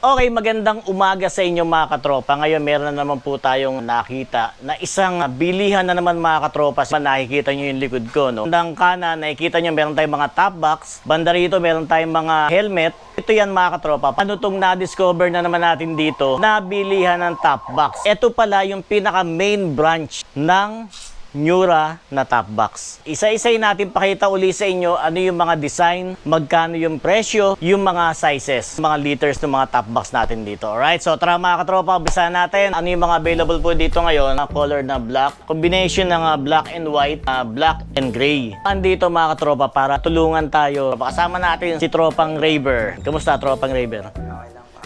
Okay, magandang umaga sa inyo mga katropa. Ngayon meron na naman po tayong nakita na isang bilihan na naman mga katropa. Nakikita nyo yung likod ko, no? Bandang kanan, nakikita nyo meron tayong mga top box. Banda rito meron tayong mga helmet. Ito yan mga katropa. Paano itong na-discover na naman natin dito na bilihan ng top box? Ito pala yung pinaka main branch ng Miura na top box. Isa-isay natin pakita uli sa inyo ano yung mga design, magkano yung presyo, yung mga sizes, mga liters ng mga top box natin dito. Alright, so tara mga katropa, umpisa natin. Ano yung mga available po dito ngayon? Color na black, combination ng black and white, black and gray. Andito mga katropa para tulungan tayo. Kasama natin si Tropang Raver. Kamusta Tropang Raver? Okay lang po.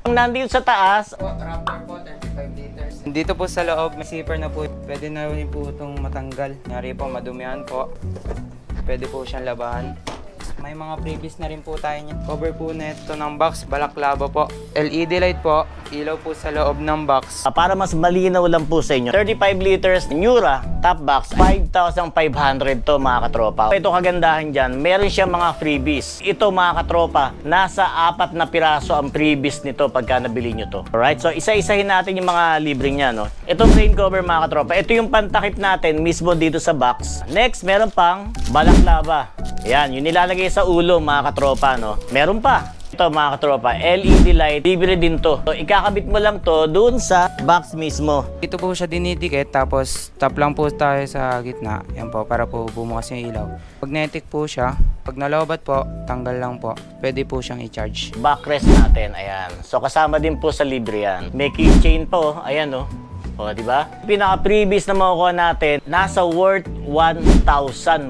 Ang nandito sa taas, Raptor po, 35 liters. Dito po sa loob, may zipper na po. Pwede na rin po itong matanggal. Nyari po, madumihan po. Pwede po siyang labahan. May mga previous na rin po tayo niya. Cover po na ito ng box, balaklava po. LED light po, ilaw po sa loob ng box. para mas malinaw lang po sa inyo, 35 liters Miura top box, 5,500 to mga katropa. Ito kagandahan dyan, meron siyang mga freebies. Ito mga katropa, nasa 4 na piraso ang freebies nito pagka nabili nyo to. Alright, so isa-isahin natin yung mga libre niya, no? Itong rain cover mga katropa, ito yung pantakip natin mismo dito sa box. Next, meron pang balaklava. Yan, yung nilalagay sa ulo mga katropa, no? Meron pa. Ito mga katropa, LED light, libre din to. So, ikakabit mo lang to doon sa box mismo. Dito po siya dinidikit, tapos tap lang po tayo sa gitna. Yan po, para po bumukas yung ilaw. Pag netik po siya, pag nalobat po, tanggal lang po. Pwede po siyang i-charge. Backrest natin, ayan. So kasama din po sa libre yan. May keychain po, ayan no. O, di ba? Pinaka-previous na makukuha natin, nasa worth 1,000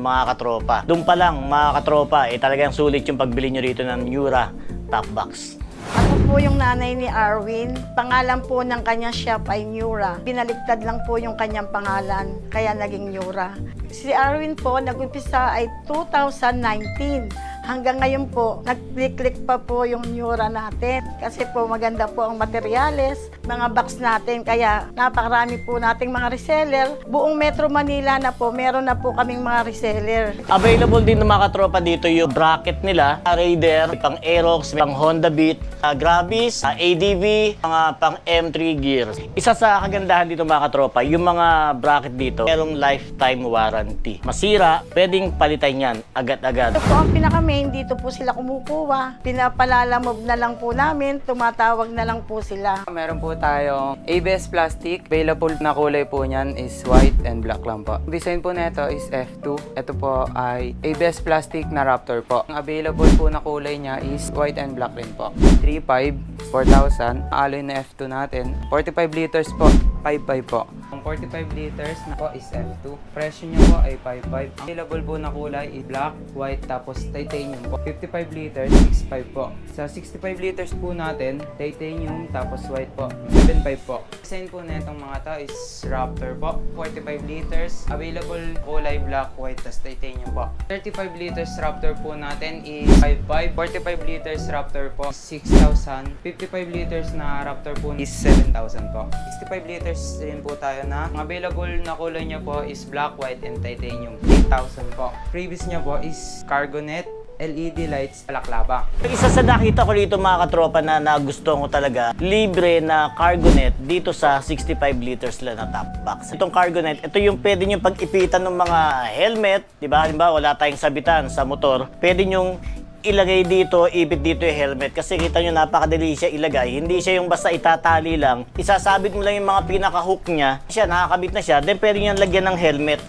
mga katropa. Doon pa lang mga katropa, talagang sulit yung pagbili nyo rito ng Miura top box. Ako po yung nanay ni Arwin. Pangalan po ng kanyang shop ay Miura. Binaligtad lang po yung kanyang pangalan, kaya naging Miura. Si Arwin po, nag-umpisa ay 2019. Hanggang ngayon po, nag-click pa po yung Miura natin. Kasi po maganda po ang materyales, mga box natin. Kaya napakarami po nating mga reseller. Buong Metro Manila na po, meron na po kaming mga reseller. Available din ng mga katropa dito yung bracket nila, Raider, pang Aerox, pang Honda Beat, Gravis, ADV, mga pang M3 gears. Isa sa kagandahan dito mga katropa, yung mga bracket dito, merong lifetime warranty. Masira, pwedeng palitan yan agad-agad. Ito po ang pinaka-main, dito po sila kumukuha. Pinapalalamove na lang po namin, tumatawag na lang po sila. Meron po tayong ABS plastic. Available na kulay po niyan is white and black lang po. Ang design po nito is F2. Ito po ay ABS plastic na Raptor po. Ang available po na kulay niya is white and black rin po. 3.5, 4,000. Alloy na F2 natin. 45 liters po, 5.5 po. Ang 45 liters na po is F2. Presyo niya po ay 5.5. Ang available po na kulay is black, white, tapos titanium po. 55 liters, 6.5 po. Sa 65 liters po natin, titanium, tapos white po, 7.5 po. Design po na itong mga to is Raptor po. 45 liters, available kulay black, white, tapos titanium po. 35 liters Raptor po natin is 5.5. 45 liters Raptor po, 6,000. 55 liters na Raptor po is 7,000 po. 65 liters rin po tayo na. Ang available na kulay niya po is black, white, and titanium. 8,000 po. Previous niya po is Cargonet, LED lights, balaklava. Isa sa nakita ko dito mga katropa na nagustuhan ko talaga, libre na Cargonet dito sa 65 liters lang na top box. Itong Cargonet, ito yung pwede nyo pag-ipitan ng mga helmet, di ba? Halimbawa, wala tayong sabitan sa motor, pwede nyong ilagay dito, ipit dito yung helmet kasi kita nyo napakadali siya ilagay. Hindi siya yung basta itatali lang. Isasabit mo lang yung mga pinaka-hook niya. Siya, nakakabit na siya. Then pwede nyo lagyan ng helmet.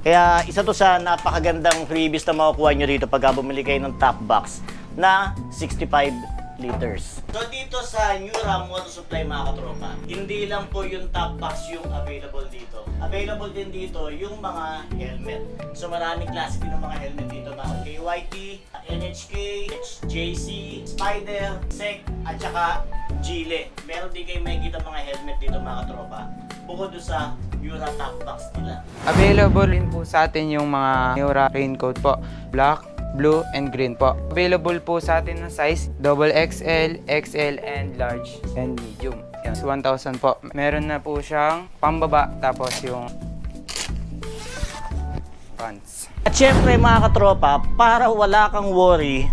Kaya isa to sa napakagandang freebies na makukuha nyo rito pag bumili kayo ng top box na 65 liters. So dito sa Miura Motor Supply mga katropa, hindi lang po yung top box yung available dito. Available din dito yung mga helmet. So maraming klase din ng mga helmet dito, mga KYT, NHK, JC, Spider, SEC, at saka Gile. Meron din kayo makikita mga helmet dito mga katropa. Bukod doon sa Miura top box nila. Available rin po sa atin yung mga Miura raincoat po. Black, blue, and green po. Available po sa atin ng size XXL, XL, and large, and medium. Yan, 1,000 po. Meron na po siyang pambaba, tapos yung pants. At syempre mga katropa, para wala kang worry,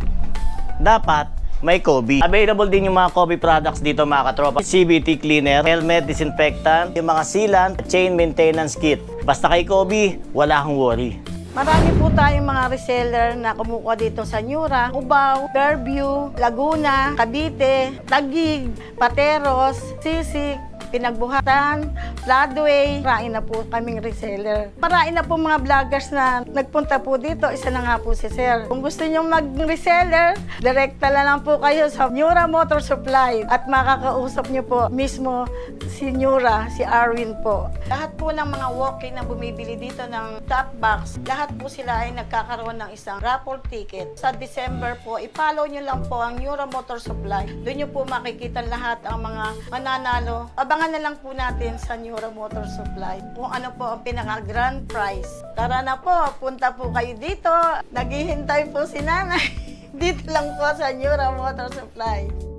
dapat may Kobe. Available din yung mga Kobe products dito mga katropa. CBT cleaner, helmet disinfectant, yung mga sealant, chain maintenance kit. Basta kay Kobe, wala kang worry. Marami po tayong mga reseller na kumukuha dito sa Nura, Cubao, Fairview, Laguna, Cavite, Taguig, Pateros, Sisig, Pinagbuhatan, Floodway. Marami na po kaming reseller. Marami na po mga vloggers na nagpunta po dito. Isa na nga po si Sir. Kung gusto nyo mag-reseller, direkta na lang po kayo sa Nura Motor Supply at makakausap nyo po mismo si Nura, si Arwin po. Lahat po ng mga walk-in na bumibili dito ng top box, lahat po sila ay nagkakaroon ng isang raffle ticket. Sa December po, i-follow nyo lang po ang Nura Motor Supply. Doon nyo po makikita lahat ang mga mananalo. Abangan na lang po natin sa Nura Motor Supply kung ano po ang pinaka-grand prize. Tara na po, punta po kayo dito. Naghihintay po si Nanay. Dito lang po sa Nura Motor Supply.